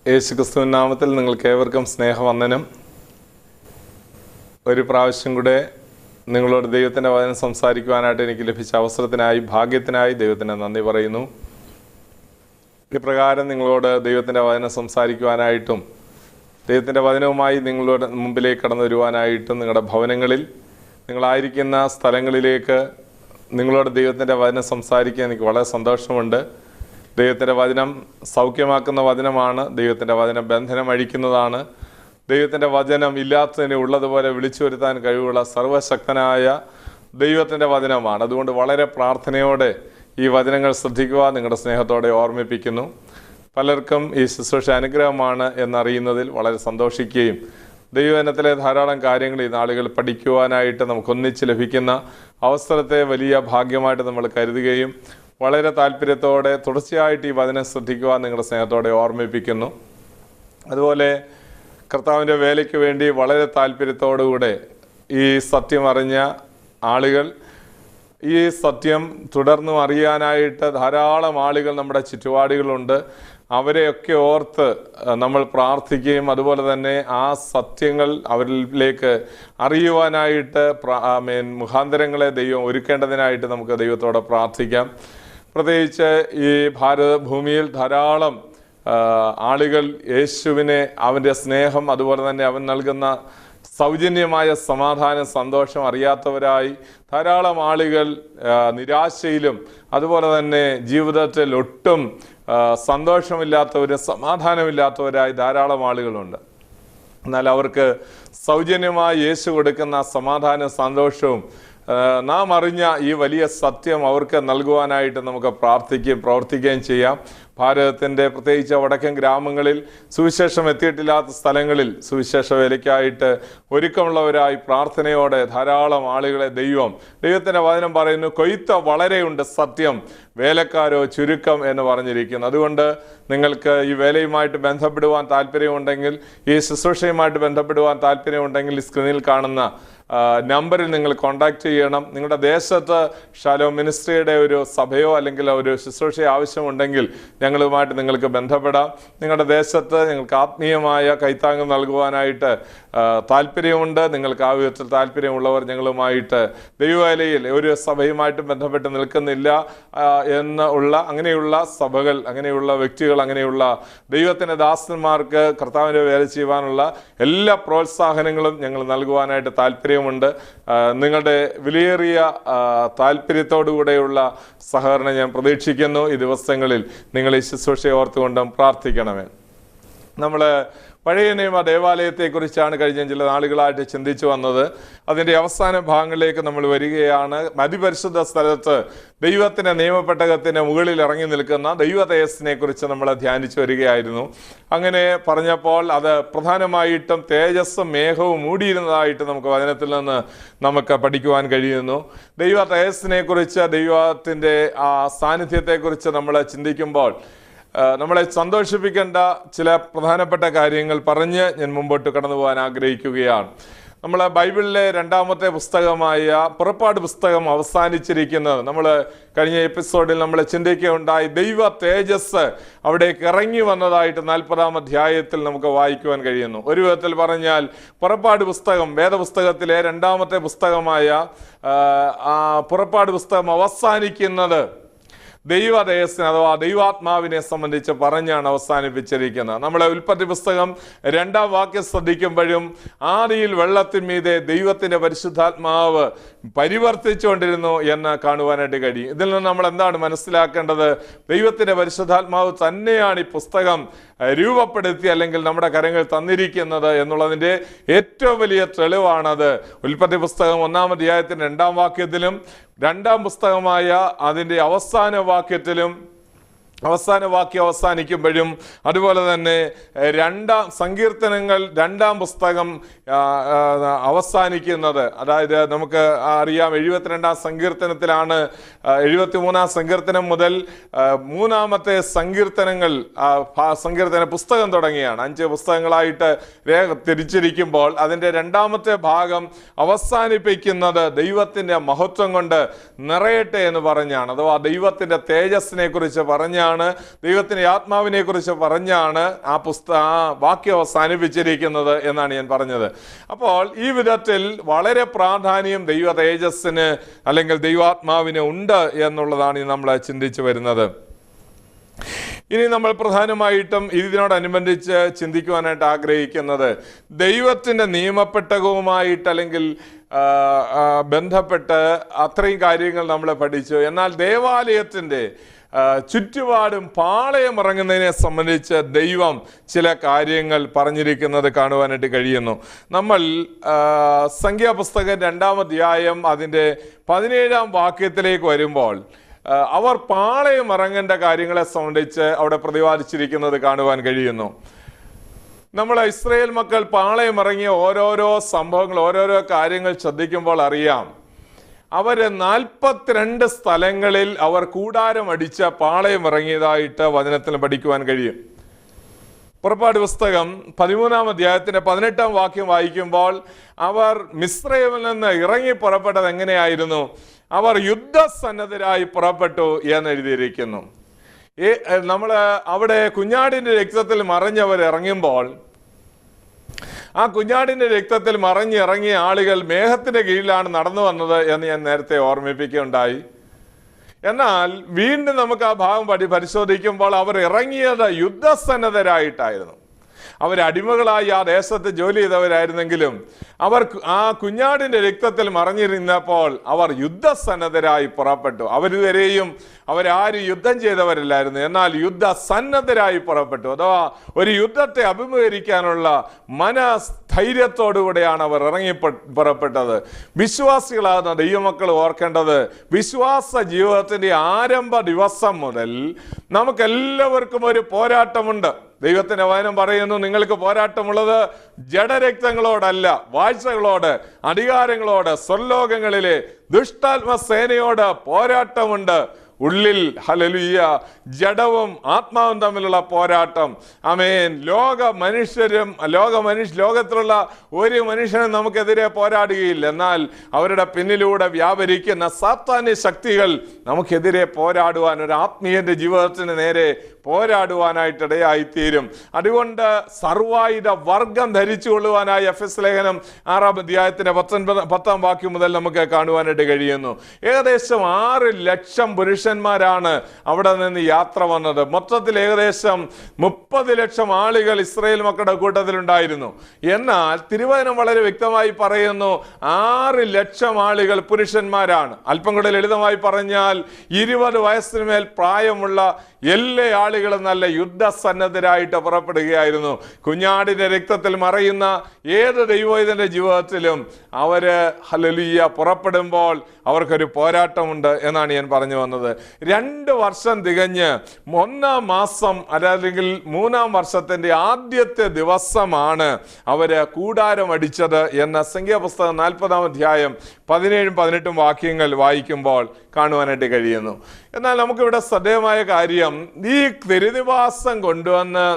യേശുക്രിസ്തുവിൻ നാമത്തിൽ നിങ്ങൾക്ക് ഏവർക്കും സ്നേഹവന്ദനം. ഒരു പ്രാവശ്യം കൂടെ നിങ്ങളോട് ദൈവത്തിൻ്റെ വചനം സംസാരിക്കുവാനായിട്ട് എനിക്ക് ലഭിച്ച അവസരത്തിനായി, ഭാഗ്യത്തിനായി ദൈവത്തിന് നന്ദി പറയുന്നു. ഇപ്രകാരം നിങ്ങളോട് ദൈവത്തിൻ്റെ വചനം സംസാരിക്കുവാനായിട്ടും ദൈവത്തിൻ്റെ വചനവുമായി നിങ്ങളുടെ മുമ്പിലേക്ക് കടന്നു വരുവാനായിട്ടും നിങ്ങളുടെ ഭവനങ്ങളിൽ, നിങ്ങളായിരിക്കുന്ന സ്ഥലങ്ങളിലേക്ക് നിങ്ങളോട് ദൈവത്തിൻ്റെ വചനം സംസാരിക്കാൻ എനിക്ക് വളരെ സന്തോഷമുണ്ട്. ദൈവത്തിൻ്റെ വചനം സൗഖ്യമാക്കുന്ന വചനമാണ്. ദൈവത്തിൻ്റെ വചനം ബന്ധനം അഴിക്കുന്നതാണ്. ദൈവത്തിൻ്റെ വചനം ഇല്ലാത്തതിനെ ഉള്ളതുപോലെ വിളിച്ചു വരുത്താൻ കഴിവുള്ള സർവശക്തനായ ദൈവത്തിൻ്റെ വചനമാണ്. അതുകൊണ്ട് വളരെ പ്രാർത്ഥനയോടെ ഈ വചനങ്ങൾ ശ്രദ്ധിക്കുക, നിങ്ങളുടെ സ്നേഹത്തോടെ ഓർമ്മിപ്പിക്കുന്നു. പലർക്കും ഈ ശുശ്രൂഷ അനുഗ്രഹമാണ് എന്നറിയുന്നതിൽ വളരെ സന്തോഷിക്കുകയും ദൈവവചനത്തിലെ ധാരാളം കാര്യങ്ങൾ ഈ നാളുകൾ പഠിക്കുവാനായിട്ട് നമുക്കൊന്നിച്ച് ലഭിക്കുന്ന അവസരത്തെ വലിയ ഭാഗ്യമായിട്ട് നമ്മൾ കരുതുകയും വളരെ താല്പര്യത്തോടെ തുടർച്ചയായിട്ട് ഈ വചനം ശ്രദ്ധിക്കുവാൻ നിങ്ങളുടെ സ്നേഹത്തോടെ ഓർമ്മിപ്പിക്കുന്നു. അതുപോലെ കർത്താവിൻ്റെ വേലയ്ക്ക് വേണ്ടി വളരെ താല്പര്യത്തോടുകൂടെ ഈ സത്യം അറിഞ്ഞ ആളുകൾ, ഈ സത്യം തുടർന്നും അറിയാനായിട്ട് ധാരാളം ആളുകൾ നമ്മുടെ ചുറ്റുപാടുകളുണ്ട്. അവരെയൊക്കെ ഓർത്ത് നമ്മൾ പ്രാർത്ഥിക്കുകയും അതുപോലെ തന്നെ ആ സത്യങ്ങൾ അവരിലേക്ക് അറിയുവാനായിട്ട് മുഖാന്തരങ്ങളെ ദൈവം ഒരുക്കേണ്ടതിനായിട്ട് നമുക്ക് ദൈവത്തോടെ പ്രാർത്ഥിക്കാം. പ്രത്യേകിച്ച് ഈ ഭാരതഭൂമിയിൽ ധാരാളം ആളുകൾ യേശുവിനെ, അവൻ്റെ സ്നേഹം, അതുപോലെ തന്നെ അവൻ നൽകുന്ന സൗജന്യമായ സമാധാനം, സന്തോഷം അറിയാത്തവരായി ധാരാളം ആളുകൾ നിരാശയിലും അതുപോലെ തന്നെ ജീവിതത്തിൽ ഒട്ടും സന്തോഷമില്ലാത്തവരും സമാധാനമില്ലാത്തവരായി ധാരാളം ആളുകളുണ്ട്. എന്നാൽ അവർക്ക് സൗജന്യമായി യേശു കൊടുക്കുന്ന സമാധാനവും സന്തോഷവും നാം അറിഞ്ഞ ഈ വലിയ സത്യം അവർക്ക് നൽകുവാനായിട്ട് നമുക്ക് പ്രാർത്ഥിക്കുകയും പ്രവർത്തിക്കുകയും ചെയ്യാം. ഭാരതത്തിൻ്റെ പ്രത്യേകിച്ച് വടക്കൻ ഗ്രാമങ്ങളിൽ, സുവിശേഷം എത്തിയിട്ടില്ലാത്ത സ്ഥലങ്ങളിൽ സുവിശേഷ വേലയ്ക്കായിട്ട് ഒരുക്കമുള്ളവരായി പ്രാർത്ഥനയോടെ ധാരാളം ആളുകളെ ദൈവത്തിൻ്റെ വചനം പറയുന്നു, കൊയ്ത്ത് വളരെയുണ്ട്, സത്യം വേലക്കാരോ ചുരുക്കം എന്ന് പറഞ്ഞിരിക്കുന്നു. അതുകൊണ്ട് നിങ്ങൾക്ക് ഈ വേലയുമായിട്ട് ബന്ധപ്പെടുവാൻ താല്പര്യമുണ്ടെങ്കിൽ, ഈ ശുശ്രൂഷയുമായിട്ട് ബന്ധപ്പെടുവാൻ താല്പര്യമുണ്ടെങ്കിൽ ഈ സ്ക്രീനിൽ കാണുന്ന നമ്പറിൽ നിങ്ങൾ കോൺടാക്റ്റ് ചെയ്യണം. നിങ്ങളുടെ ദേശത്ത് ഷാലോം മിനിസ്ട്രിയുടെ ഒരു സഭയോ അല്ലെങ്കിൽ ഒരു ശുശ്രൂഷയോ ആവശ്യമുണ്ടെങ്കിൽ ഞങ്ങളുമായിട്ട് നിങ്ങൾക്ക് ബന്ധപ്പെടാം. നിങ്ങളുടെ ദേശത്ത് നിങ്ങൾക്ക് ആത്മീയമായ കൈത്താങ്ങ് നൽകുവാനായിട്ട് താല്പര്യമുണ്ട്. നിങ്ങൾക്ക് ആ വിധത്തിൽ താല്പര്യമുള്ളവർ ഞങ്ങളുമായിട്ട് ദൈവവേലയിൽ ഒരു സഭയുമായിട്ട് ബന്ധപ്പെട്ട് നിൽക്കുന്നില്ല അങ്ങനെയുള്ള സഭകൾ, അങ്ങനെയുള്ള വ്യക്തികൾ, അങ്ങനെയുള്ള ദൈവത്തിൻ്റെ ദാസന്മാർക്ക് കർത്താവിൻ്റെ വേല ചെയ്യുവാനുള്ള എല്ലാ പ്രോത്സാഹനങ്ങളും ഞങ്ങൾ നൽകുവാനായിട്ട് താല്പര്യമുണ്ട്. നിങ്ങളുടെ വിലയേറിയ താല്പര്യത്തോടുകൂടെയുള്ള സഹകരണം ഞാൻ പ്രതീക്ഷിക്കുന്നു. ഈ ദിവസങ്ങളിൽ നിങ്ങൾ ഈ ശുശ്രൂഷയെ ഓർത്തുകൊണ്ടും പ്രാർത്ഥിക്കണമേ. നമ്മൾ പഴയ നിയമ ദേവാലയത്തെക്കുറിച്ചാണ് കഴിഞ്ഞ ചില നാളുകളായിട്ട് ചിന്തിച്ചു വന്നത്. അതിൻ്റെ അവസാന ഭാഗങ്ങളിലേക്ക് നമ്മൾ വരികയാണ്. അതിപരിശുദ്ധ സ്ഥലത്ത് ദൈവത്തിൻ്റെ നിയമപ്പെട്ടകത്തിന് മുകളിൽ ഇറങ്ങി നിൽക്കുന്ന ദൈവ തേജസ്സിനെ കുറിച്ച് നമ്മൾ ധ്യാനിച്ചു വരികയായിരുന്നു. അങ്ങനെ പറഞ്ഞപ്പോൾ അത് പ്രധാനമായിട്ടും തേജസ്സും മേഘവും മൂടിയിരുന്നതായിട്ട് നമുക്ക് വചനത്തിൽ നിന്ന് നമുക്ക് പഠിക്കുവാൻ കഴിയുന്നു. ദൈവ തേജസ്സിനെ കുറിച്ച്, ദൈവത്തിൻ്റെ ആ സാന്നിധ്യത്തെക്കുറിച്ച് നമ്മൾ ചിന്തിക്കുമ്പോൾ നമ്മളെ സന്തോഷിപ്പിക്കേണ്ട ചില പ്രധാനപ്പെട്ട കാര്യങ്ങൾ പറഞ്ഞ് ഞാൻ മുമ്പോട്ട് കടന്നു പോകാൻ ആഗ്രഹിക്കുകയാണ്. നമ്മൾ ബൈബിളിലെ രണ്ടാമത്തെ പുസ്തകമായ പുറപ്പാട് പുസ്തകം അവസാനിച്ചിരിക്കുന്നത്, നമ്മൾ കഴിഞ്ഞ എപ്പിസോഡിൽ നമ്മൾ ചിന്തിക്കുകയുണ്ടായി, ദൈവ തേജസ് അവിടേക്ക് ഇറങ്ങി വന്നതായിട്ട് 40-ാം അധ്യായത്തിൽ നമുക്ക് വായിക്കുവാൻ കഴിയുന്നു. ഒരു വിധത്തിൽ പറഞ്ഞാൽ പുറപ്പാട് പുസ്തകം, വേദപുസ്തകത്തിലെ രണ്ടാമത്തെ പുസ്തകമായ പുറപ്പാട് പുസ്തകം അവസാനിക്കുന്നത് ദൈവ തേജസ്സിനെ അഥവാ ദൈവാത്മാവിനെ സംബന്ധിച്ച് പറഞ്ഞാണ് അവസാനിപ്പിച്ചിരിക്കുന്നത്. നമ്മളെ ഉൽപ്പത്തി പുസ്തകം 2-ാം വാക്യം ശ്രദ്ധിക്കുമ്പോഴും ആദിയിൽ വെള്ളത്തിന്മീതെ ദൈവത്തിൻ്റെ പരിശുദ്ധാത്മാവ് പരിവർത്തിച്ചുകൊണ്ടിരുന്നു എന്ന് കാണുവാനായിട്ട് കഴിയും. ഇതിൽ നിന്ന് നമ്മൾ എന്താണ് മനസ്സിലാക്കേണ്ടത്? ദൈവത്തിൻ്റെ പരിശുദ്ധാത്മാവ് തന്നെയാണ് ഈ പുസ്തകം രൂപപ്പെടുത്തി അല്ലെങ്കിൽ നമ്മുടെ കരങ്ങൾ തന്നിരിക്കുന്നത് എന്നുള്ളതിൻ്റെ ഏറ്റവും വലിയ തെളിവാണത്. ഉൽപ്പത്തി പുസ്തകം 1-ാം അധ്യായത്തിൻ്റെ 2-ാം വാക്യത്തിലും 2-ാം പുസ്തകമായ അതിൻ്റെ അവസാന വാക്യം അവസാനിക്കുമ്പോഴും, അതുപോലെ തന്നെ 2-ാം സങ്കീർത്തനങ്ങൾ 2-ാം പുസ്തകം അവസാനിക്കുന്നത്, അതായത് നമുക്ക് അറിയാം 72-ാം സങ്കീർത്തനത്തിലാണ്, 73-ാം സങ്കീർത്തനം മുതൽ 3-ാമത്തെ സങ്കീർത്തന പുസ്തകം തുടങ്ങിയാണ്. 5 പുസ്തകങ്ങളായിട്ട് തിരിച്ചിരിക്കുമ്പോൾ അതിൻ്റെ 2-ാമത്തെ ഭാഗം അവസാനിപ്പിക്കുന്നത് ദൈവത്തിൻ്റെ മഹത്വം കൊണ്ട് നിറയട്ടെ എന്ന് പറഞ്ഞാണ്, അഥവാ ദൈവത്തിൻ്റെ തേജസ്സിനെ കുറിച്ച് പറഞ്ഞാണ് പറഞ്ഞാണ്, ദൈവത്തിൻ്റെ ആത്മാവിനെ കുറിച്ച് പറഞ്ഞാണ് ആ വാക്യം അവസാനിപ്പിച്ചിരിക്കുന്നത് എന്നാണ് ഞാൻ പറഞ്ഞത്. അപ്പോൾ ഈ വിധത്തിൽ വളരെ പ്രാധാന്യം ദൈവ തേജസ്സിന് അല്ലെങ്കിൽ ദൈവാത്മാവിന് ഉണ്ട് എന്നുള്ളതാണ് നമ്മൾ ചിന്തിച്ചു വരുന്നത്. ഇനി നമ്മൾ പ്രധാനമായിട്ടും ഇതിനോടനുബന്ധിച്ച് ചിന്തിക്കുവാനായിട്ട് ആഗ്രഹിക്കുന്നത്, ദൈവത്തിൻ്റെ നിയമപ്പെട്ടകവുമായിട്ട് അല്ലെങ്കിൽ ബന്ധപ്പെട്ട് അത്രയും കാര്യങ്ങൾ നമ്മൾ പഠിച്ചു. എന്നാൽ ദേവാലയത്തിൻ്റെ ചുറ്റുപാടും പാളയം ഇറങ്ങുന്നതിനെ സംബന്ധിച്ച് ദൈവം ചില കാര്യങ്ങൾ പറഞ്ഞിരിക്കുന്നത് കാണുവാനായിട്ട് കഴിയുന്നു. നമ്മൾ സംഖ്യാപുസ്തകം 2-ാം അധ്യായം അതിൻ്റെ 17-ാം വാക്യത്തിലേക്ക് വരുമ്പോൾ അവർ പാളയം ഇറങ്ങേണ്ട കാര്യങ്ങളെ സംബന്ധിച്ച് അവിടെ പ്രതിപാദിച്ചിരിക്കുന്നത് കാണുവാൻ കഴിയുന്നു. നമ്മൾ ഇസ്രായേൽ മക്കൾ പാളയം ഇറങ്ങിയ ഓരോരോ സംഭവങ്ങൾ, ഓരോരോ കാര്യങ്ങൾ ശ്രദ്ധിക്കുമ്പോൾ അറിയാം, അവർ 42 സ്ഥലങ്ങളിൽ അവർ കൂടാരം അടിച്ച പാളയം ഇറങ്ങിയതായിട്ട് വചനത്തിൽ പഠിക്കുവാൻ കഴിയും. പുറപ്പാട് പുസ്തകം 13-ാം അധ്യായത്തിന്റെ 18-ാം വാക്യം വായിക്കുമ്പോൾ അവർ മിസ്രയീമിൽ നിന്ന് ഇറങ്ങി പുറപ്പെട്ടത് എങ്ങനെയായിരുന്നു? അവർ യുദ്ധസന്നദ്ധരായി പുറപ്പെട്ടു എന്ന് എഴുതിയിരിക്കുന്നു. നമ്മൾ അവിടെ കുഞ്ഞാടിന്റെ രക്തത്തിൽ മറിഞ്ഞവർ ഇറങ്ങുമ്പോൾ ആ കുഞ്ഞാടിന്റെ രക്തത്തിൽ മറിഞ്ഞിറങ്ങിയ ആളുകൾ മേഘത്തിന്റെ കീഴിലാണ് നടന്നു വന്നത് എന്ന് ഞാൻ നേരത്തെ ഓർമ്മിപ്പിക്കുകയുണ്ടായി. എന്നാൽ വീണ്ടും നമുക്ക് ആ ഭാഗം പരിശോധിക്കുമ്പോൾ അവർ ഇറങ്ങിയത് യുദ്ധസന്നദ്ധരായിട്ടായിരുന്നു. അവരടിമകളായി ആ ദേശത്ത് ജോലി ചെയ്തവരായിരുന്നെങ്കിലും അവർ ആ കുഞ്ഞാടിന്റെ രക്തത്തിൽ മറിഞ്ഞിരുന്നപ്പോൾ അവർ യുദ്ധസന്നദ്ധരായി പുറപ്പെട്ടു. അവരിതുവരെയും അവരാരും യുദ്ധം ചെയ്തവരല്ലായിരുന്നു, എന്നാൽ യുദ്ധസന്നദ്ധരായി പുറപ്പെട്ടു. അഥവാ ഒരു യുദ്ധത്തെ അഭിമുഖീകരിക്കാനുള്ള മനസ്ഥൈര്യത്തോടുകൂടെയാണ് അവർ പുറപ്പെട്ടത്. വിശ്വാസികളാകുന്ന ദൈവമക്കൾ ഓർക്കേണ്ടത്, വിശ്വാസ ജീവിതത്തിന്റെ ആരംഭ ദിവസം മുതൽ നമുക്കെല്ലാവർക്കും ഒരു പോരാട്ടമുണ്ട്. ദൈവത്തിന്റെ വചനം പറയുന്നു, നിങ്ങൾക്ക് പോരാട്ടമുള്ളത് ജഡരക്തങ്ങളോടല്ല, വാഴ്ചകളോട്, അധികാരങ്ങളോട്, സ്വർലോകങ്ങളിലെ ദുഷ്ടാത്മസേനയോട് പോരാട്ടമുണ്ട്. ഉള്ളിൽ ഹല്ലേലൂയ ജഡവും ആത്മാവും തമ്മിലുള്ള പോരാട്ടം. ആമേൻ. ലോകത്തിലുള്ള ഒരു മനുഷ്യനും നമുക്കെതിരെ പോരാടുകയില്ല. എന്നാൽ അവരുടെ പിന്നിലൂടെ വ്യാപരിക്കുന്ന സാത്താന്യ ശക്തികൾ നമുക്കെതിരെ പോരാടുവാൻ, ഒരു ആത്മീയന്റെ ജീവിതത്തിന് നേരെ പോരാടുവാനായിട്ടിടയായിത്തീരും. അതുകൊണ്ട് സർവായുധ വർഗം ധരിച്ചു കൊള്ളുവാനായി എഫെസ് ലേഖനം 6-ാം അധ്യായത്തിന്റെ 10-ാം വാക്യം മുതൽ നമുക്ക് കാണുവാനായിട്ട് കഴിയുന്നു. ഏകദേശം 6 ലക്ഷം പുരുഷന്മാരാണ് അവിടെ നിന്ന് യാത്ര വന്നത്. മൊത്തത്തിൽ ഏകദേശം 30 ലക്ഷം ആളുകൾ ഇസ്രായേൽ മക്കളുടെ കൂട്ടത്തിലുണ്ടായിരുന്നു. എന്നാൽ തിരുവചനം വളരെ വ്യക്തമായി പറയുന്നു, 6 ലക്ഷം ആളുകൾ പുരുഷന്മാരാണ്. അല്പം കൂടെ ലളിതമായി പറഞ്ഞാൽ 20 വയസ്സിന് മേൽ പ്രായമുള്ള എല്ലാ ആളുകളും നല്ല യുദ്ധസന്നദ്ധരായിട്ട് പുറപ്പെടുകയായിരുന്നു. കുഞ്ഞാടിന്റെ രക്തത്തിൽ മറയുന്ന ഏത് ദൈവത്തിന്റെ ജീവിതത്തിലും അവര് ഹല്ലേലൂയ പുറപ്പെടുമ്പോൾ അവർക്കൊരു പോരാട്ടമുണ്ട് എന്നാണ് ഞാൻ പറഞ്ഞു വന്നത്. 2 വർഷം തികഞ്ഞ് 1-ാം മാസം അല്ലെങ്കിൽ 3-ാം വർഷത്തിന്റെ ആദ്യത്തെ ദിവസമാണ് അവര് കൂടാരം അടിച്ചത് എന്ന സംഖ്യാപുസ്തകം 40-ാം അധ്യായം 17-18 വാക്യങ്ങൾ വായിക്കുമ്പോൾ കാണുവാനായിട്ട് കഴിയുന്നു. എന്നാൽ നമുക്കിവിടെ ശ്രദ്ധേയമായ കാര്യം, ഈ തിരുനിവാസം കൊണ്ടുവന്ന്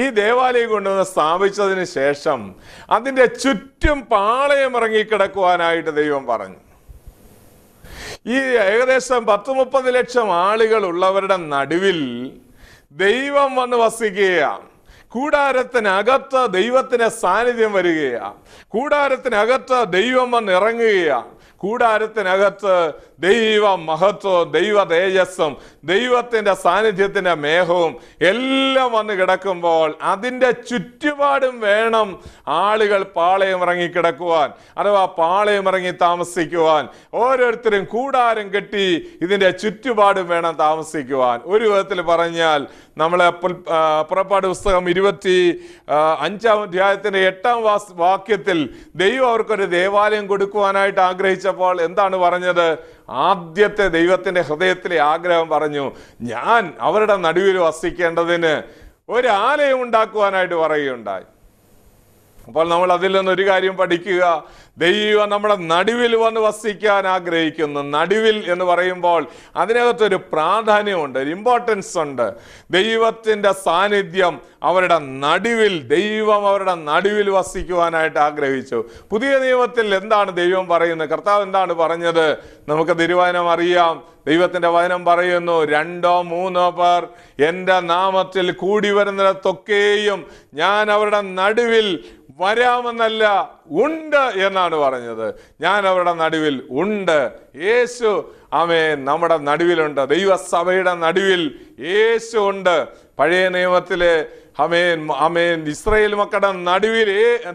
ഈ ദേവാലയം കൊണ്ടുവന്ന് സ്ഥാപിച്ചതിന് ശേഷം അതിൻ്റെ ചുറ്റും പാളയം ഇറങ്ങിക്കിടക്കുവാനായിട്ട് ദൈവം പറഞ്ഞു. ഈ ഏകദേശം 10-30 ലക്ഷം ആളുകൾ ഉള്ളവരുടെ നടുവിൽ ദൈവം വന്ന് വസിക്കുകയാണ്. കൂടാരത്തിനകത്ത് ദൈവത്തിന്റെ സാന്നിധ്യം വരികയാണ്. കൂടാരത്തിനകത്ത് ദൈവം വന്ന് ഇറങ്ങുകയാണ്. കൂടാരത്തിനകത്ത് ദൈവ മഹത്വവും ദൈവ തേജസ്സും ദൈവത്തിന്റെ സാന്നിധ്യത്തിന്റെ മേഘവും എല്ലാം വന്ന് കിടക്കുമ്പോൾ അതിൻ്റെ ചുറ്റുപാടും വേണം ആളുകൾ പാളയം ഇറങ്ങി കിടക്കുവാൻ, അഥവാ പാളയം ഇറങ്ങി താമസിക്കുവാൻ. ഓരോരുത്തരും കൂടാരം കെട്ടി ഇതിൻ്റെ ചുറ്റുപാടും വേണം താമസിക്കുവാൻ. ഒരു വിധത്തിൽ പറഞ്ഞാൽ നമ്മളെ പുറപ്പാട് പുസ്തകം 25-ാം അധ്യായത്തിന്റെ 8-ാം വാക്യത്തിൽ ദൈവം അവർക്കൊരു ദേവാലയം കൊടുക്കുവാനായിട്ട് ആഗ്രഹിച്ചപ്പോൾ എന്താണ് പറഞ്ഞത്? ആദ്യത്തെ ദൈവത്തിന്റെ ഹൃദയത്തിലെ ആഗ്രഹം പറഞ്ഞു, ഞാൻ അവരുടെ നടുവിൽ വസിക്കേണ്ടതിന് ഒരു ആലയം ഉണ്ടാക്കുവാനായിട്ട് പറയുകയുണ്ടായി. അപ്പോൾ നമ്മൾ അതിൽ നിന്നൊരു കാര്യം പഠിക്കുക, ദൈവം നമ്മുടെ നടുവിൽ വന്ന് വസിക്കാൻ ആഗ്രഹിക്കുന്നു. നടുവിൽ എന്ന് പറയുമ്പോൾ അതിനകത്തൊരു പ്രാധാന്യമുണ്ട്, ഒരു ഇമ്പോർട്ടൻസ് ഉണ്ട്. ദൈവത്തിൻ്റെ സാന്നിധ്യം അവരുടെ നടുവിൽ ദൈവം അവരുടെ നടുവിൽ വസിക്കുവാനായിട്ട് ആഗ്രഹിച്ചു. പുതിയ നിയമത്തിൽ എന്താണ് ദൈവം പറയുന്നത്? കർത്താവ് എന്താണ് പറഞ്ഞത്? നമുക്ക് തിരുവചനം അറിയാം. ദൈവത്തിന്റെ വചനം പറയുന്നു, 2-3 പേർ എൻ്റെ നാമത്തിൽ കൂടി വരുന്നിടത്തൊക്കെയും ഞാൻ അവരുടെ നടുവിൽ വരാമെന്നല്ല, ഉണ്ട് എന്നാണ് പറഞ്ഞത്. ഞാൻ അവരുടെ നടുവിൽ ഉണ്ട്. യേശു ആമേൻ നമ്മുടെ നടുവിലുണ്ട്. ദൈവസഭയുടെ നടുവിൽ യേശു ഉണ്ട്. പഴയ നിയമത്തിലെ ആമേൻ ഇസ്രായേൽ മക്കളുടെ നടുവിൽ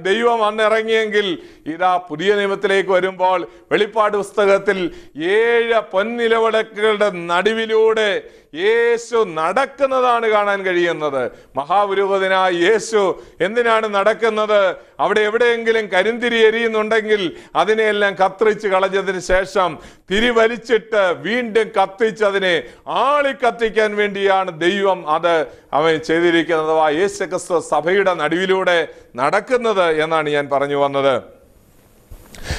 ദൈവം അന്നിറങ്ങിയെങ്കിൽ ഇതാ പുതിയ നിയമത്തിലേക്ക് വരുമ്പോൾ വെളിപ്പാട് പുസ്തകത്തിൽ 7 പൊൻനിലവിളക്കുകളുടെ നടുവിലൂടെ യേശു നടക്കുന്നതാണ് കാണാൻ കഴിയുന്നത്. മഹാപുരോഹിതനായ യേശു എന്തിനാണ് നടക്കുന്നത്? അവിടെ എവിടെയെങ്കിലും കരിന്തിരി എരിയുന്നുണ്ടെങ്കിൽ അതിനെയെല്ലാം കത്തിച്ച് കളഞ്ഞതിന് ശേഷം തിരിവലിച്ചിട്ട് വീണ്ടും കത്തിച്ചതിനെ ആളിക്കത്തിക്കാൻ വേണ്ടിയാണ് ദൈവം അത് അവൻ ചെയ്തിരിക്കുന്നത്. യേശു ക്രിസ്തു സഭയുടെ നടുവിലൂടെ നടക്കുന്നത് എന്നാണ് ഞാൻ പറഞ്ഞു വന്നത്.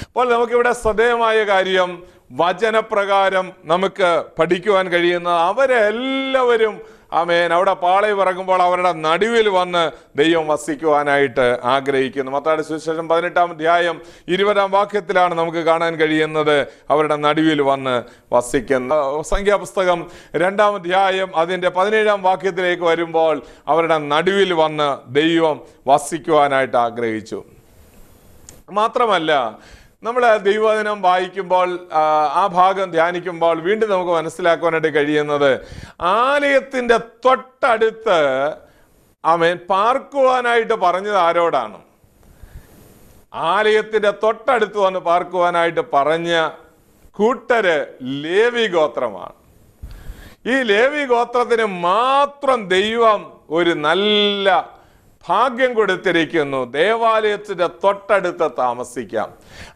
അപ്പോൾ നമുക്കിവിടെ ശ്രദ്ധേയമായ കാര്യം, വചനപ്രകാരം നമുക്ക് പഠിക്കുവാൻ കഴിയുന്ന അവരെല്ലാവരും ആമേൻ അവിടെ പാളയം ഇറങ്ങുമ്പോൾ അവരുടെ നടുവിൽ വന്ന് ദൈവം വസിക്കുവാനായിട്ട് ആഗ്രഹിക്കുന്നു. മത്തായിയുടെ സുവിശേഷം 18-ാം അധ്യായം 20-ാം വാക്യത്തിലാണ് നമുക്ക് കാണാൻ കഴിയുന്നത് അവരുടെ നടുവിൽ വന്ന് വസിക്കുന്ന. സംഖ്യാപുസ്തകം 2-ാം അധ്യായം അതിൻ്റെ 17-ാം വാക്യത്തിലേക്ക് വരുമ്പോൾ അവരുടെ നടുവിൽ വന്ന് ദൈവം വസിക്കുവാനായിട്ട് ആഗ്രഹിച്ചു. മാത്രമല്ല, നമ്മൾ ദൈവവചനം വായിക്കുമ്പോൾ ആ ഭാഗം ധ്യാനിക്കുമ്പോൾ വീണ്ടും നമുക്ക് മനസ്സിലാക്കുവാനായിട്ട് കഴിയുന്നത്, ആലയത്തിൻ്റെ തൊട്ടടുത്ത് ആമേൻ പാർക്കുവാനായിട്ട് പറഞ്ഞത് ആരോടാണ്? ആലയത്തിൻ്റെ തൊട്ടടുത്ത് വന്ന് പാർക്കുവാനായിട്ട് പറഞ്ഞ കൂട്ടര് ലേവി ഗോത്രമാണ്. ഈ ലേവി ഗോത്രത്തിന് മാത്രം ദൈവം ഒരു നല്ല ഭാഗ്യം കൊടുത്തിരിക്കുന്നു. ദേവാലയത്തിന്റെ തൊട്ടടുത്ത് താമസിക്കാം.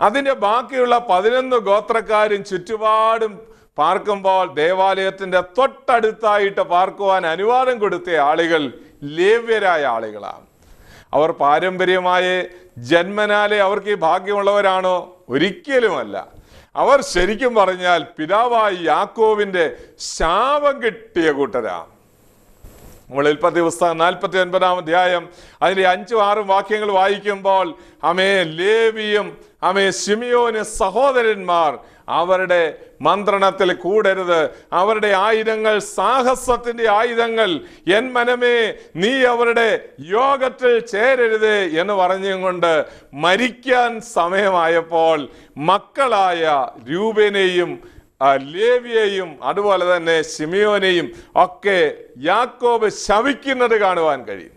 അതിന്റെ ബാക്കിയുള്ള 11 ഗോത്രക്കാരും ചുറ്റുപാടും പാർക്കുമ്പോൾ ദേവാലയത്തിന്റെ തൊട്ടടുത്തായിട്ട് പാർക്കുവാൻ അനുവാദം കൊടുത്ത ആളുകൾ ലേവ്യരായ ആളുകളാണ്. അവർ പാരമ്പര്യമായ ജന്മനാലെ അവർക്ക് ഈ ഭാഗ്യമുള്ളവരാണോ? ഒരിക്കലുമല്ല. അവർ ശരിക്കും പറഞ്ഞാൽ പിതാവായ യാക്കോവിന്റെ ശാപം കിട്ടിയ കൂട്ടരാണ്. നമ്മൾ ഉൽപ്പത്തി പുസ്തകം 49-ാം അധ്യായം അതിലെ 5-6 വാക്യങ്ങൾ വായിക്കുമ്പോൾ ലേവിയും ശിമിയോന് സഹോദരന്മാർ അവരുടെ മന്ത്രണത്തിൽ കൂടരുത്, അവരുടെ ആയുധങ്ങൾ സാഹസത്തിന്റെ ആയുധങ്ങൾ, എൻ മനമേ നീ അവരുടെ യോഗത്തിൽ ചേരരുത് എന്ന് പറഞ്ഞുകൊണ്ട് മരിക്കാൻ സമയമായപ്പോൾ മക്കളായ രൂബേനെയും ലേവിയെയും അതുപോലെ തന്നെ ശിമിയോനെയും ഒക്കെ യാക്കോബ് ശപിക്കുന്നത് കാണുവാൻ കഴിയും.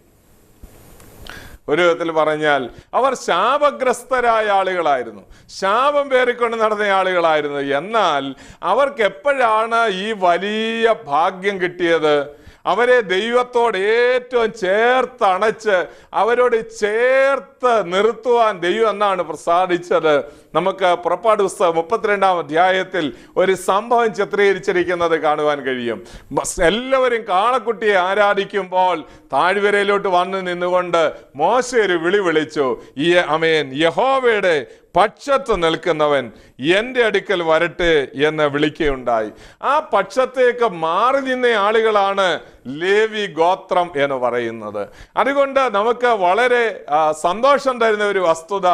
ഒരു വിധത്തിൽ പറഞ്ഞാൽ അവർ ശാപഗ്രസ്തരായ ആളുകളായിരുന്നു, ശാപം പേറിക്കൊണ്ട് നടന്ന ആളുകളായിരുന്നു. എന്നാൽ അവർക്ക് എപ്പോഴാണ് ഈ വലിയ ഭാഗ്യം കിട്ടിയത്? അവരെ ദൈവത്തോട് ഏറ്റവും ചേർത്തണച്ച് അവരോട് ചേർത്ത് നിർത്തുവാൻ ദൈവം എന്നാണ് പ്രസാദിച്ചത്. നമുക്ക് പുറപ്പാട് പുസ്തകം 32-ാം അധ്യായത്തിൽ ഒരു സംഭവം ചിത്രീകരിച്ചിരിക്കുന്നത് കാണുവാൻ കഴിയും. എല്ലാവരും കാളക്കുട്ടിയെ ആരാധിക്കുമ്പോൾ താഴ്വരയിലോട്ട് വന്നു നിന്നുകൊണ്ട് മോശെ ഒരു വിളി വിളിച്ചു, യഹോവയുടെ പക്ഷത്ത് നിൽക്കുന്നവൻ എൻ്റെ അടുക്കൽ വരട്ടെ എന്ന് വിളിക്കുകയുണ്ടായി. ആ പക്ഷത്തേക്ക് മാറി നിന്ന ആളുകളാണ് ലേവി ഗോത്രം എന്ന് പറയുന്നത്. അതുകൊണ്ട് നമുക്ക് വളരെ സന്തോഷം തരുന്ന ഒരു വസ്തുത,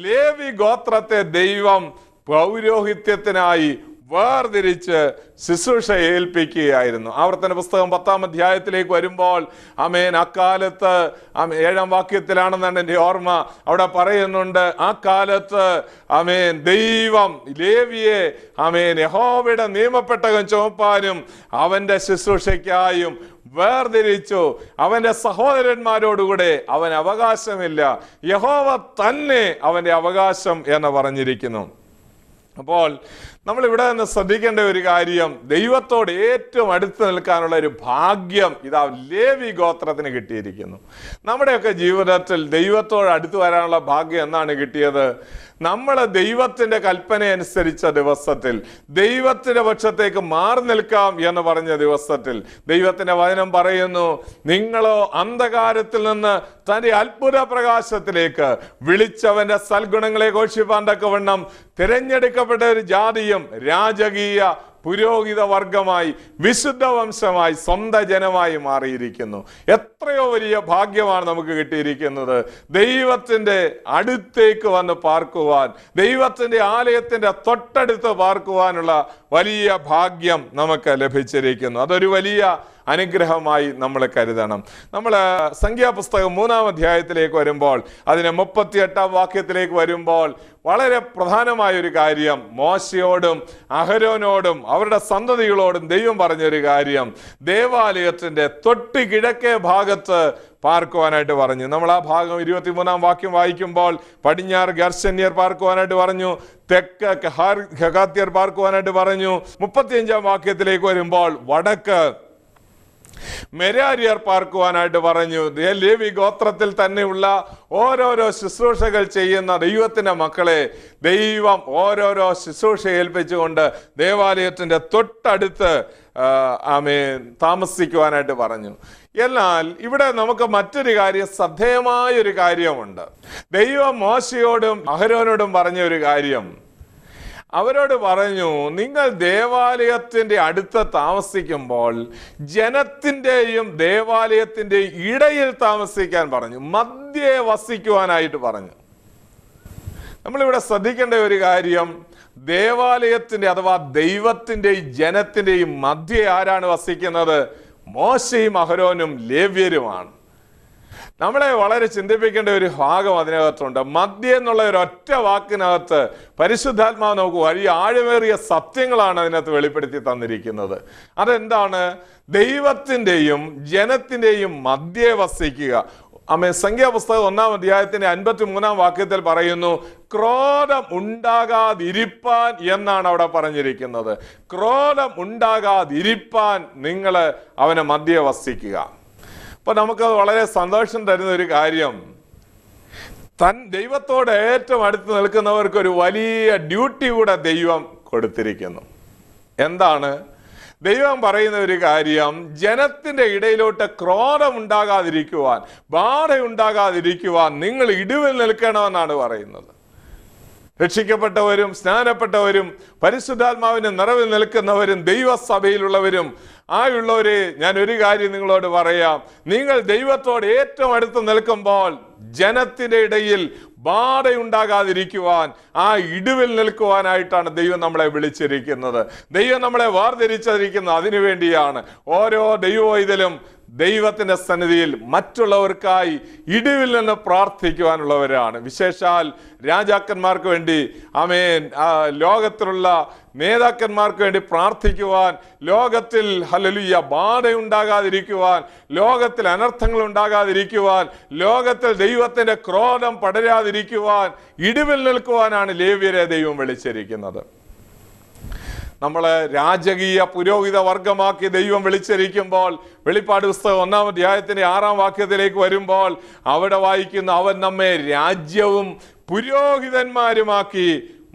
ലേവി ഗോത്രത്തെ ദൈവം പൗരോഹിത്യത്തിനായി വേർതിരിച്ച് ശുശ്രൂഷ ഏൽപ്പിക്കുകയായിരുന്നു. ആവർത്തന പുസ്തകം 10-ാം അധ്യായത്തിലേക്ക് വരുമ്പോൾ അക്കാലത്ത് 7-ാം വാക്യത്തിലാണെന്നാണ് എൻ്റെ ഓർമ്മ, അവിടെ പറയുന്നുണ്ട്, ആ കാലത്ത് ദൈവം ലേവിയെ യഹോവയുടെ നിയമപ്പെട്ടകം ചുമപ്പാനും അവന്റെ ശുശ്രൂഷയ്ക്കായും വേർതിരിച്ചു. അവന്റെ സഹോദരന്മാരോടുകൂടെ അവൻ അവകാശമില്ല, യഹോവ തന്നെ അവന്റെ അവകാശം എന്ന് പറഞ്ഞിരിക്കുന്നു. അപ്പോൾ നമ്മൾ ഇവിടെ നിന്ന് ശ്രദ്ധിക്കേണ്ട ഒരു കാര്യം, ദൈവത്തോട് ഏറ്റവും അടുത്ത് നിൽക്കാനുള്ള ഒരു ഭാഗ്യം ഇതാ ലേവി ഗോത്രത്തിന് കിട്ടിയിരിക്കുന്നു. നമ്മുടെയൊക്കെ ജീവിതത്തിൽ ദൈവത്തോട് അടുത്ത് വരാനുള്ള ഭാഗ്യം എന്നാണ് കിട്ടിയത്? നമ്മൾ ദൈവത്തിന്റെ കൽപ്പന അനുസരിച്ച ദിവസത്തിൽ, ദൈവത്തിന്റെ പക്ഷത്തേക്ക് മാറി നിൽക്കാം എന്ന് പറഞ്ഞ ദിവസത്തിൽ ദൈവത്തിന്റെ വചനം പറയുന്നു, നിങ്ങളോ അന്ധകാരത്തിൽ നിന്ന് തന്റെ അത്ഭുത പ്രകാശത്തിലേക്ക് വിളിച്ചവന്റെ സൽഗുണങ്ങളെ ഘോഷിപ്പാൻ തക്കവണ്ണം തിരഞ്ഞെടുക്കപ്പെട്ട ഒരു ജാതിയും രാജകീയ പുരോഹിത വർഗമായി, വിശുദ്ധ വംശമായി, സ്വന്തം ജനമായി മാറിയിരിക്കുന്നു. എത്രയോ വലിയ ഭാഗ്യമാണ് നമുക്ക് കിട്ടിയിരിക്കുന്നത്. ദൈവത്തിൻ്റെ അടുത്തേക്ക് വന്ന് പാർക്കുവാൻ, ദൈവത്തിൻ്റെ ആലയത്തിൻ്റെ തൊട്ടടുത്ത് പാർക്കുവാനുള്ള വലിയ ഭാഗ്യം നമുക്ക് ലഭിച്ചിരിക്കുന്നു. അതൊരു വലിയ അനുഗ്രഹമായി നമ്മൾ കരുതണം. നമ്മൾ സംഖ്യാപുസ്തകം 3-ാം അധ്യായത്തിലേക്ക് വരുമ്പോൾ, അതിന് 38-ാം വാക്യത്തിലേക്ക് വരുമ്പോൾ വളരെ പ്രധാനമായൊരു കാര്യം, മോശയോടും അഹരോനോടും അവരുടെ സന്തതികളോടും ദൈവം പറഞ്ഞൊരു കാര്യം, ദേവാലയത്തിൻ്റെ തൊട്ട് കിഴക്കേ ഭാഗത്ത് പാർക്കുവാനായിട്ട് പറഞ്ഞു. നമ്മൾ ആ ഭാഗം 23-ാം വാക്യം വായിക്കുമ്പോൾ, പടിഞ്ഞാറ് ഗർശന്യർ പാർക്കുവാനായിട്ട് പറഞ്ഞു, തെക്ക് ഖഹാത്യർ പാർക്കുവാനായിട്ട് പറഞ്ഞു. 35-ാം വാക്യത്തിലേക്ക് വരുമ്പോൾ വടക്ക് മെരാരിയർ പാർക്കുവാനായിട്ട് പറഞ്ഞു. ലേവി ഗോത്രത്തിൽ തന്നെയുള്ള ഓരോരോ ശുശ്രൂഷകൾ ചെയ്യുന്ന ദൈവത്തിൻ്റെ മക്കളെ ദൈവം ഓരോരോ ശുശ്രൂഷ ഏൽപ്പിച്ചുകൊണ്ട് ദേവാലയത്തിൻ്റെ തൊട്ടടുത്ത് താമസിക്കുവാനായിട്ട് പറഞ്ഞു. എന്നാൽ ഇവിടെ നമുക്ക് മറ്റൊരു കാര്യം, ശ്രദ്ധേയമായൊരു കാര്യമുണ്ട്. ദൈവം മോശയോടും അഹരോനോടും പറഞ്ഞ ഒരു കാര്യം, അവരോട് പറഞ്ഞു, നിങ്ങൾ ദേവാലയത്തിൻ്റെ അടുത്ത് താമസിക്കുമ്പോൾ ജനത്തിൻ്റെയും ദേവാലയത്തിൻ്റെയും ഇടയിൽ താമസിക്കാൻ പറഞ്ഞു, മധ്യേ വസിക്കുവാനായിട്ട് പറഞ്ഞു. നമ്മളിവിടെ ശ്രദ്ധിക്കേണ്ട ഒരു കാര്യം, ദേവാലയത്തിൻ്റെ അഥവാ ദൈവത്തിൻ്റെയും ജനത്തിൻ്റെയും മധ്യേ ആരാണ് വസിക്കുന്നത്? മോശയും അഹരോനും ലേവ്യരുമാണ്. നമ്മളെ വളരെ ചിന്തിപ്പിക്കേണ്ട ഒരു ഭാഗം അതിനകത്തുണ്ട്. മധ്യ എന്നുള്ള ഒരു ഒറ്റ വാക്കിനകത്ത് പരിശുദ്ധാത്മാവ് നമുക്ക് വലിയ ആഴമേറിയ സത്യങ്ങളാണ് അതിനകത്ത് വെളിപ്പെടുത്തി തന്നിരിക്കുന്നത്. അതെന്താണ്? ദൈവത്തിൻ്റെയും ജനത്തിൻ്റെയും മധ്യേ വസിക്കുക. സംഖ്യാപുസ്തകം 1-ാം അധ്യായത്തിന്റെ 53-ാം വാക്യത്തിൽ പറയുന്നു, ക്രോധം ഉണ്ടാകാതിരിപ്പാൻ എന്നാണ് അവിടെ പറഞ്ഞിരിക്കുന്നത്. ക്രോധം ഉണ്ടാകാതിരിപ്പാൻ നിങ്ങൾ അവനെ മധ്യേ വസിക്കുക. അപ്പൊ നമുക്ക് വളരെ സന്തോഷം തരുന്ന ഒരു കാര്യം, ദൈവത്തോട് ഏറ്റവും അടുത്ത് നിൽക്കുന്നവർക്ക് ഒരു വലിയ ഡ്യൂട്ടി കൂടെ ദൈവം കൊടുത്തിരിക്കുന്നു. എന്താണ്? ദൈവം പറയുന്ന ഒരു കാര്യം, ജനത്തിന്റെ ഇടയിലോട്ട് ക്രോധം ഉണ്ടാകാതിരിക്കുവാൻ, ബാധയുണ്ടാകാതിരിക്കുവാൻ നിങ്ങൾ ഇടിവിൽ നിൽക്കണമെന്നാണ് പറയുന്നത്. രക്ഷിക്കപ്പെട്ടവരും സ്നാനപ്പെട്ടവരും പരിശുദ്ധാത്മാവിന് നിറവിൽ നിൽക്കുന്നവരും ദൈവസഭയിലുള്ളവരും ആയുള്ളവരെ, ഞാൻ ഒരു കാര്യം നിങ്ങളോട് പറയാം, നിങ്ങൾ ദൈവത്തോട് ഏറ്റവും അടുത്ത് നിൽക്കുമ്പോൾ ജനത്തിന്റെ ഇടയിൽ ബാധയുണ്ടാകാതിരിക്കുവാൻ, ആ ഇടിവിൽ നിൽക്കുവാനായിട്ടാണ് ദൈവം നമ്മളെ വിളിച്ചിരിക്കുന്നത്. ദൈവം നമ്മളെ വേർതിരിച്ചിരിക്കുന്നത് അതിനു വേണ്ടിയാണ്. ഓരോ ദൈവവൈതലും ദൈവത്തിന്റെ സന്നിധിയിൽ മറ്റുള്ളവർക്കായി ഇടിവിൽ നിന്ന് പ്രാർത്ഥിക്കുവാനുള്ളവരാണ്. വിശേഷാൽ രാജാക്കന്മാർക്ക് വേണ്ടി, ലോകത്തിലുള്ള നേതാക്കന്മാർക്ക് വേണ്ടി പ്രാർത്ഥിക്കുവാൻ, ലോകത്തിൽ ഹല്ലേലൂയ ബാധയുണ്ടാകാതിരിക്കുവാൻ, ലോകത്തിൽ അനർത്ഥങ്ങൾ ഉണ്ടാകാതിരിക്കുവാൻ, ലോകത്തിൽ ദൈവത്തിന്റെ ക്രോധം പടരാതിരിക്കുവാൻ, ഇടിവിൽ നിൽക്കുവാനാണ് ലേവ്യരെ ദൈവം വിളിച്ചിരിക്കുന്നത്. നമ്മളെ രാജകീയ പുരോഹിത വർഗമാക്കി ദൈവം വിളിച്ചിരിക്കുമ്പോൾ, വെളിപ്പാട് പുസ്തകം 1-ാം അധ്യായത്തിന്റെ 6-ാം വാക്യത്തിലേക്ക് വരുമ്പോൾ അവിടെ വായിക്കുന്നു, അവൻ നമ്മെ രാജ്യവും പുരോഹിതന്മാരുമാക്കി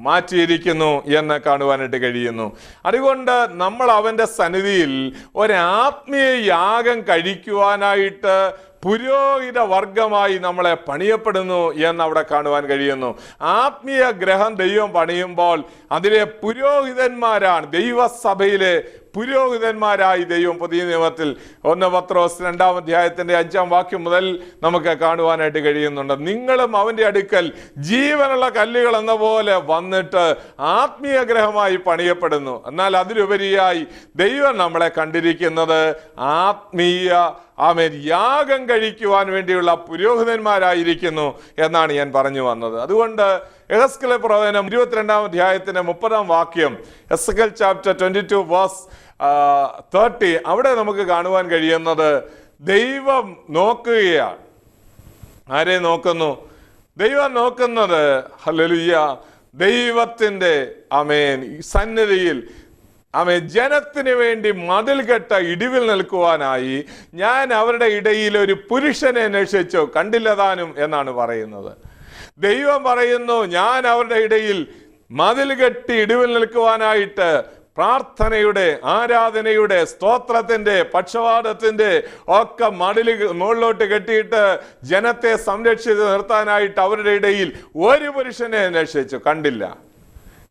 മാറ്റിയിരിക്കുന്നു എന്ന് കാണുവാനായിട്ട് കഴിയുന്നു. അതുകൊണ്ട് നമ്മൾ അവന്റെ സന്നിധിയിൽ ഒരാത്മീയ യാഗം കഴിക്കുവാനായിട്ട് പുരോഹിത വർഗമായി നമ്മളെ പണിയപ്പെടുന്നു എന്ന് അവിടെ കാണുവാൻ കഴിയുന്നു. ആത്മീയ ഗ്രഹം ദൈവം പണിയുമ്പോൾ അതിലെ പുരോഹിതന്മാരാണ്, ദൈവസഭയിലെ പുരോഹിതന്മാരായി ദൈവം പുതിയ നിയമത്തിൽ 1 പത്രോസ് 2-ാം അധ്യായത്തിന്റെ 5-ാം വാക്യം മുതൽ നമുക്ക് കാണുവാനായിട്ട് കഴിയുന്നുണ്ട്. നിങ്ങളും അവന്റെ അടുക്കൽ ജീവനുള്ള കല്ലുകൾ എന്ന പോലെ വന്നിട്ട് ആത്മീയ ഗ്രഹമായി പണിയപ്പെടുന്നു. എന്നാൽ അതിലുപരിയായി ദൈവം നമ്മളെ കണ്ടിരിക്കുന്നത് ആത്മീയ യാഗം കഴിക്കുവാൻ വേണ്ടിയുള്ള പുരോഹിതന്മാരായിരിക്കുന്നു എന്നാണ് ഞാൻ പറഞ്ഞു വന്നത്. അതുകൊണ്ട് യെഹെസ്കേൽ പ്രവചനം 22-ാം അധ്യായത്തിന്റെ 30-ാം വാക്യം, എസ്കേൽ ചാപ്റ്റർ 22 വേഴ്സ് 30, അവിടെ നമുക്ക് കാണുവാൻ കഴിയുന്നത് ദൈവം നോക്കുകയാണ്. ആരെ നോക്കുന്നു? ദൈവം നോക്കുന്നത് ഹല്ലേലൂയ ദൈവത്തിന്റെ സന്നിധിയിൽ ജനത്തിന് വേണ്ടി മതിൽ കെട്ട ഇടിവിൽ നിൽക്കുവാനായി ഞാൻ അവരുടെ ഇടയിൽ ഒരു പുരുഷനെ അന്വേഷിച്ചു, കണ്ടില്ലതാനും എന്നാണ് പറയുന്നത്. ദൈവം പറയുന്നു, ഞാൻ അവരുടെ ഇടയിൽ മതിൽ കെട്ടി ഇടിവിൽ നിൽക്കുവാനായിട്ട് പ്രാർത്ഥനയുടെ, ആരാധനയുടെ, സ്തോത്രത്തിന്റെ, പക്ഷപാതത്തിന്റെ ഒക്കെ മുകളിലോട്ട് കെട്ടിയിട്ട് ജനത്തെ സംരക്ഷിച്ച് നിർത്താനായിട്ട് അവരുടെ ഇടയിൽ ഒരു പുരുഷനെ അന്വേഷിച്ചു, കണ്ടില്ല.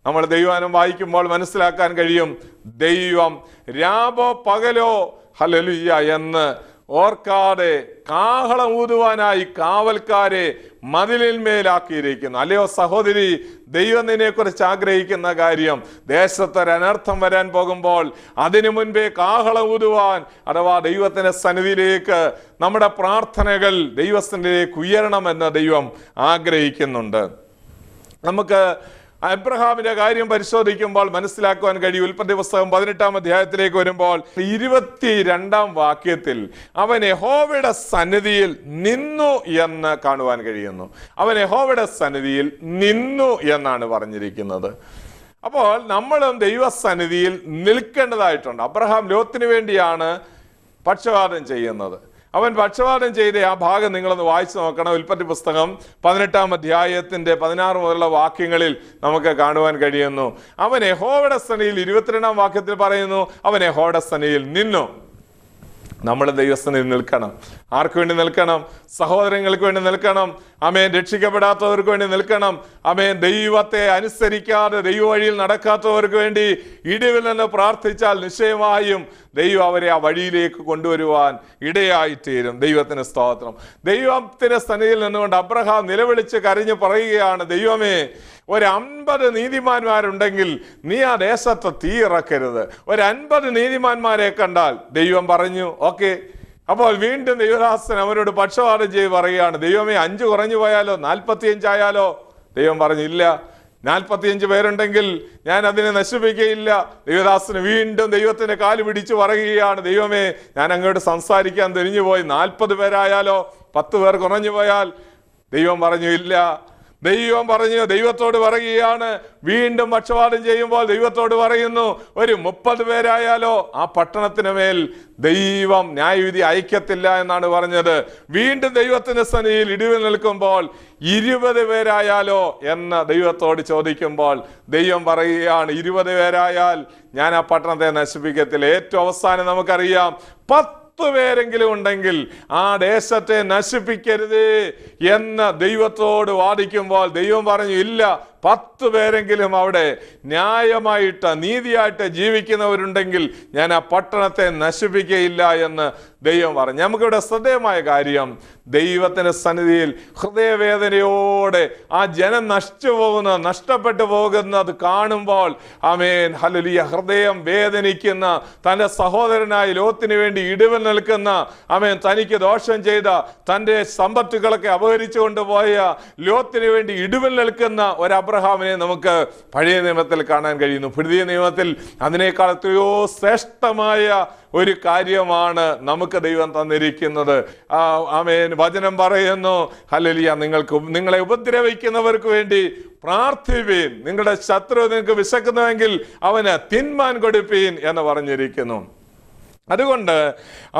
നമ്മൾ ദൈവവചനം വായിക്കുമ്പോൾ മനസ്സിലാക്കാൻ കഴിയും, ദൈവം രാവോ പകലോ ഹല്ലേലൂയ എന്ന് ഓർക്കാതെ കാഹളം ഊതുവാനായി കാവൽക്കാരെ മതിലിന്മേലാക്കിയിരിക്കുന്നു. അല്ലയോ സഹോദരി, ദൈവം നിന്നെക്കുറിച്ച് ആഗ്രഹിക്കുന്ന കാര്യം, ദേശത്തൊരനർത്ഥം വരാൻ പോകുമ്പോൾ അതിനു മുൻപേ കാഹളം ഊതുവാൻ, അഥവാ ദൈവത്തിന്റെ സന്നിധിയിലേക്ക് നമ്മുടെ പ്രാർത്ഥനകൾ ദൈവസന്നിധിയിലേക്ക് ഉയരണമെന്ന് ദൈവം ആഗ്രഹിക്കുന്നുണ്ട്. നമുക്ക് അബ്രഹാമിന്റെ കാര്യം പരിശോധിക്കുമ്പോൾ മനസ്സിലാക്കുവാൻ കഴിയും. ഉൽപ്പത്തി പുസ്തകം 18-ാം അധ്യായത്തിലേക്ക് വരുമ്പോൾ 22-ാം വാക്യത്തിൽ അവൻ യഹോവയുടെ സന്നിധിയിൽ നിന്നു എന്ന് കാണുവാൻ കഴിയുന്നു. അവൻ യഹോവയുടെ സന്നിധിയിൽ നിന്നു എന്നാണ് പറഞ്ഞിരിക്കുന്നത്. അപ്പോൾ നമ്മളും ദൈവസന്നിധിയിൽ നിൽക്കേണ്ടതായിട്ടുണ്ട്. അബ്രഹാം ലോത്തിന് വേണ്ടിയാണ് പക്ഷപാതം ചെയ്യുന്നത്. അവൻ പക്ഷപാതം ചെയ്ത ആ ഭാഗം നിങ്ങളൊന്ന് വായിച്ചു നോക്കണം. ഉൽപ്പത്തി പുസ്തകം 18-ാം അധ്യായത്തിന്റെ 16 മുതലുള്ള വാക്യങ്ങളിൽ നമുക്ക് കാണുവാൻ കഴിയുന്നു. അവൻ യഹോവയുടെ സന്നിധിയിൽ 22-ാം വാക്യത്തിൽ പറയുന്നു, അവൻ യഹോവയുടെ സന്നിധിയിൽ നിന്നു. നമ്മൾ ദൈവസന്നിധിയിൽ നിൽക്കണം. ആർക്ക് വേണ്ടി നിൽക്കണം? സഹോദരങ്ങൾക്ക് വേണ്ടി നിൽക്കണം. ആമേൻ. രക്ഷിക്കപ്പെടാത്തവർക്ക് വേണ്ടി നിൽക്കണം. ആമേൻ. ദൈവത്തെ അനുസരിക്കാതെ ദൈവ വഴിയിൽ നടക്കാത്തവർക്ക് വേണ്ടി ഇടിവിൽ നിന്ന് പ്രാർത്ഥിച്ചാൽ നിശ്ചയമായും ദൈവം അവരെ ആ വഴിയിലേക്ക് കൊണ്ടുവരുവാൻ ഇടയായിത്തീരും. ദൈവത്തിന് സ്തോത്രം. ദൈവത്തിന്റെ സന്നിധിയിൽ നിന്നുകൊണ്ട് അബ്രഹാം നിലവിളിച്ച് കരഞ്ഞു പറയുകയാണ്, ദൈവമേ, 50 നീതിമാന്മാരുണ്ടെങ്കിൽ നീ ആ ദേശത്ത് തീ ഇറക്കരുത്. 50 നീതിമാന്മാരെ കണ്ടാൽ ദൈവം പറഞ്ഞു ഓക്കെ. അപ്പോൾ വീണ്ടും ദൈവദാസൻ അവരോട് പക്ഷപാതം ചെയ്ത് പറയുകയാണ്, ദൈവമേ, 5 കുറഞ്ഞു പോയാലോ, 45 ആയാലോ? ദൈവം പറഞ്ഞു, ഇല്ല, 45 പേരുണ്ടെങ്കിൽ ഞാൻ അതിനെ നശിപ്പിക്കുകയില്ല. ദൈവദാസന് വീണ്ടും ദൈവത്തിന്റെ കാല് പിടിച്ച് പറയുകയാണ്, ദൈവമേ, ഞാൻ അങ്ങോട്ട് സംസാരിക്കാൻ തിരിഞ്ഞു പോയി, 40 പേരായാലോ, 10 പേർ കുറഞ്ഞു പോയാൽ? ദൈവം പറഞ്ഞു, ഇല്ല. ദൈവം പറഞ്ഞു, ദൈവത്തോട് പറയുകയാണ്. വീണ്ടും പക്ഷപാതം ചെയ്യുമ്പോൾ ദൈവത്തോട് പറയുന്നു, ഒരു 30 പേരായാലോ ആ പട്ടണത്തിന് മേൽ ദൈവം ന്യായവിധി അയക്കത്തില്ല എന്നാണ് പറഞ്ഞത്. വീണ്ടും ദൈവത്തിന്റെ സന്നിധിയിൽ ഇടിവിൽ നിൽക്കുമ്പോൾ 20 പേരായാലോ എന്ന് ദൈവത്തോട് ചോദിക്കുമ്പോൾ ദൈവം പറയുകയാണ്, 20 പേരായാൽ ഞാൻ ആ പട്ടണത്തെ നശിപ്പിക്കത്തില്ല. ഏറ്റവും അവസാനം നമുക്കറിയാം, 10 പേരെങ്കിലും ഉണ്ടെങ്കിൽ ആ ദേശത്തെ നശിപ്പിക്കരുത് എന്ന് ദൈവത്തോട് വാദിക്കുമ്പോൾ ദൈവം പറഞ്ഞു, ഇല്ല, 10 പേരെങ്കിലും അവിടെ ന്യായമായിട്ട് നീതിയായിട്ട് ജീവിക്കുന്നവരുണ്ടെങ്കിൽ ഞാൻ ആ പട്ടണത്തെ നശിപ്പിക്കുകയില്ല എന്ന് ദൈവം പറഞ്ഞു. നമുക്കിവിടെ ശ്രദ്ധേയമായ കാര്യം, ദൈവത്തിന്റെ സന്നിധിയിൽ ഹൃദയവേദനയോടെ ആ ജനം നഷ്ടപ്പെട്ടു പോകുന്നത് കാണുമ്പോൾ ആമേൻ ഹല്ലേലൂയ, ഹൃദയം വേദനിക്കുന്ന തൻ്റെ സഹോദരനായ ലോത്തിന് വേണ്ടി ഇടിവിൽ നിൽക്കുന്ന, ആമേൻ, തനിക്ക് ദോഷം ചെയ്ത, തൻ്റെ സമ്പത്തുകളൊക്കെ അപഹരിച്ചു കൊണ്ടുപോയ ലോത്തിന് വേണ്ടി ഇടിവിൽ നിൽക്കുന്ന ഒരു അബ്രഹാമിനെ നമുക്ക് പഴയ നിയമത്തിൽ കാണാൻ കഴിയുന്നു. പുതിയ നിയമത്തിൽ അതിനേക്കാൾ എത്രയോ ശ്രേഷ്ഠമായ ഒരു കാര്യമാണ് നമുക്ക് ദൈവം തന്നിരിക്കുന്നത്. ആമേൻ. വചനം പറയുന്നു, ഹല്ലേലൂയ, നിങ്ങളെ ഉപദ്രവിക്കുന്നവർക്ക് വേണ്ടി പ്രാർത്ഥിപ്പീൻ, നിങ്ങളുടെ ശത്രു നിങ്ങൾക്ക് വിശക്കുന്നുവെങ്കിൽ അവന് തിന്മാൻ കൊടുപ്പീൻ എന്ന് പറഞ്ഞിരിക്കുന്നു. അതുകൊണ്ട്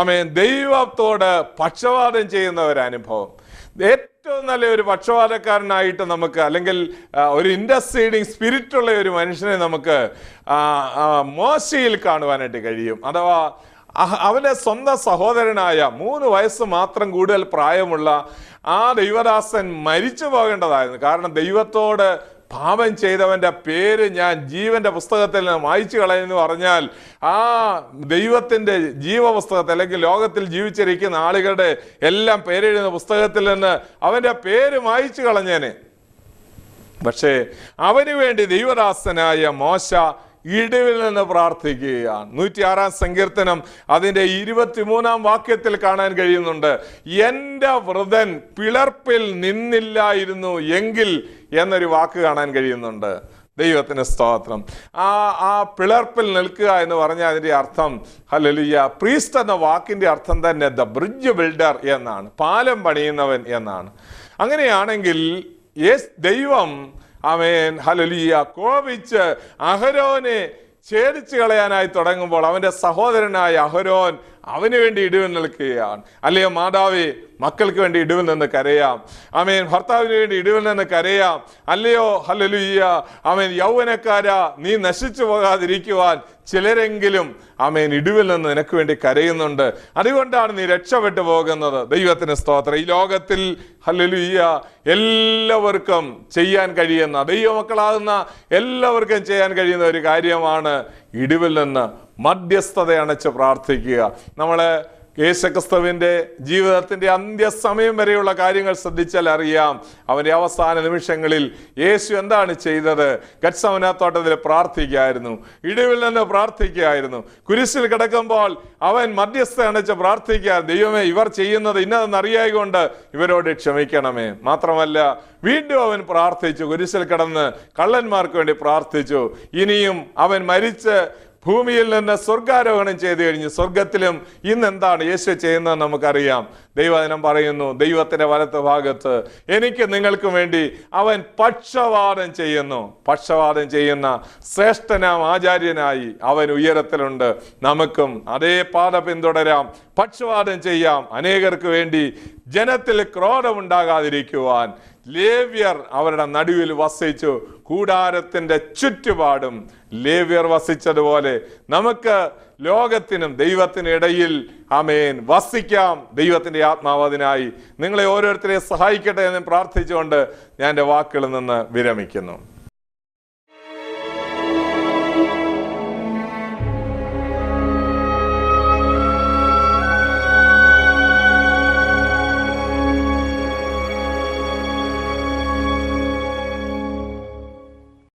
ആമേൻ, ദൈവത്തോട് പക്ഷപാതം ചെയ്യുന്ന ഒരു അനുഭവം, ഏറ്റവും നല്ല ഒരു പക്ഷപാതക്കാരനായിട്ട് നമുക്ക്, അല്ലെങ്കിൽ ഒരു ഇന്റർസീഡിങ് സ്പിരിറ്റുള്ള ഒരു മനുഷ്യനെ നമുക്ക് മോശയിൽ കാണുവാനായിട്ട് കഴിയും. അഥവാ അവൻ്റെ സ്വന്തം സഹോദരനായ 3 വയസ്സ് മാത്രം കൂടുതൽ പ്രായമുള്ള ആ ദൈവദാസൻ മരിച്ചു പോകേണ്ടതായിരുന്നു. കാരണം ദൈവത്തോട് പാപം ചെയ്തവൻ്റെ പേര് ഞാൻ ജീവന്റെ പുസ്തകത്തിൽ നിന്ന് മായ്ച്ചു കളയെന്ന് പറഞ്ഞാൽ ആ ദൈവത്തിൻ്റെ ജീവപുസ്തകത്തിൽ, അല്ലെങ്കിൽ ലോകത്തിൽ ജീവിച്ചിരിക്കുന്ന ആളുകളുടെ എല്ലാം പേരെഴുതുന്ന പുസ്തകത്തിൽ നിന്ന് അവൻ്റെ പേര് മായ്ച്ചു കളഞ്ഞേനെ. പക്ഷേ അവന് വേണ്ടി ദൈവദാസനായ മോശ ഇടിവിൽ നിന്ന് പ്രാർത്ഥിക്കുകയാണ്. 106-ാം സങ്കീർത്തനം അതിൻ്റെ 23-ാം വാക്യത്തിൽ കാണാൻ കഴിയുന്നുണ്ട്, എൻ്റെ വൃതൻ പിളർപ്പിൽ നിന്നില്ലായിരുന്നു എങ്കിൽ എന്നൊരു വാക്ക് കാണാൻ കഴിയുന്നുണ്ട്. ദൈവത്തിന് സ്തോത്രം. ആ പിളർപ്പിൽ നിൽക്കുക എന്ന് പറഞ്ഞാൽ അതിൻ്റെ അർത്ഥം ഹല്ലേലൂയ, പ്രീസ്റ്റ് എന്ന വാക്കിൻ്റെ അർത്ഥം തന്നെ ദ ബ്രിഡ്ജ് ബിൽഡർ എന്നാണ്, പാലം പണിയുന്നവൻ എന്നാണ്. അങ്ങനെയാണെങ്കിൽ ദൈവം ആമേൻ ഹല്ലേലൂയ കോപിച്ച് അഹരോനെ ഛേദിച്ചു കളയാനായി തുടങ്ങുമ്പോൾ അവൻ്റെ സഹോദരനായ അഹരോൻ അവന് വേണ്ടി ഇടിവിൽ നിൽക്കുകയാണ്. അല്ലയോ മാതാവേ, മക്കൾക്ക് വേണ്ടി ഇടിവിൽ നിന്ന് കരയാം. ആമേൻ. ഭർത്താവിന് വേണ്ടി ഇടിവിൽ നിന്ന് കരയാം. അല്ലയോ ഹല്ലേലൂയ. ആമേൻ. യൗവനക്കാരാ, നീ നശിച്ചു പോകാതിരിക്കുവാൻ ചിലരെങ്കിലും ആമേൻ ഇടിവിൽ നിന്ന് നിനക്ക് വേണ്ടി കരയുന്നുണ്ട്. അതുകൊണ്ടാണ് നീ രക്ഷപ്പെട്ടു പോകുന്നത്. ദൈവത്തിന് സ്തോത്രം. ഈ ലോകത്തിൽ ഹല്ലേലൂയ എല്ലാവർക്കും ചെയ്യാൻ കഴിയുന്ന, ദൈവമക്കളാകുന്ന എല്ലാവർക്കും ചെയ്യാൻ കഴിയുന്ന ഒരു കാര്യമാണ് ഇടിവിൽ നിന്ന് മധ്യസ്ഥത അണച്ച് പ്രാർത്ഥിക്കുക. നമ്മള് യേശുക്രിസ്തുവിന്റെ ജീവിതത്തിന്റെ അന്ത്യസമയം വരെയുള്ള കാര്യങ്ങൾ ശ്രദ്ധിച്ചാൽ അറിയാം, അവന്റെ അവസാന നിമിഷങ്ങളിൽ യേശു എന്താണ് ചെയ്തത്? ഗത്സമന തോട്ടത്തിൽ പ്രാർത്ഥിക്കുകയായിരുന്നു, ഇടിവിൽ നിന്ന് പ്രാർത്ഥിക്കുകയായിരുന്നു. കുരിശിൽ കിടക്കുമ്പോൾ അവൻ മധ്യസ്ഥ അണച്ച് പ്രാർത്ഥിക്കുക, ദൈവമേ, ഇവർ ചെയ്യുന്നത് ഇന്നതെന്നറിയായകൊണ്ട് ഇവരോട് ക്ഷമിക്കണമേ. മാത്രമല്ല വീണ്ടും അവൻ പ്രാർത്ഥിച്ചു, കുരിശിൽ കിടന്ന് കള്ളന്മാർക്ക് വേണ്ടി പ്രാർത്ഥിച്ചു. ഇനിയും അവൻ മരിച്ച് ഭൂമിയിൽ നിന്ന് സ്വർഗാരോഹണം ചെയ്തു കഴിഞ്ഞു. സ്വർഗത്തിലും ഇന്ന് എന്താണ് യേശു ചെയ്യുന്നത് നമുക്കറിയാം. ദൈവവചനം പറയുന്നു, ദൈവത്തിന്റെ വലത്ത് ഭാഗത്ത് എനിക്ക് നിങ്ങൾക്കും വേണ്ടി അവൻ പക്ഷവാദം ചെയ്യുന്നു. പക്ഷവാദം ചെയ്യുന്ന ശ്രേഷ്ഠനാം ആചാര്യനായി അവൻ ഉയരത്തിലുണ്ട്. നമുക്കും അതേ പാത പിന്തുടരാം, പക്ഷവാദം ചെയ്യാം. അനേകർക്ക് വേണ്ടി ജനത്തിൽ ക്രോധമുണ്ടാകാതിരിക്കുവാൻ ലേവ്യർ അവരുടെ നടുവിൽ വസിച്ചു. കൂടാരത്തിന്റെ ചുറ്റുപാടും ലേവ്യർ വസിച്ചതുപോലെ നമുക്ക് ലോകത്തിനും ദൈവത്തിനും ഇടയിൽ ആമേൻ വസിക്കാം. ദൈവത്തിന്റെ ആത്മാവ് അതിനായി നിങ്ങളെ ഓരോരുത്തരെയും സഹായിക്കട്ടെ എന്ന് പ്രാർത്ഥിച്ചുകൊണ്ട് ഞാൻ എൻ്റെ വാക്കുകളിൽ നിന്ന് വിരമിക്കുന്നു.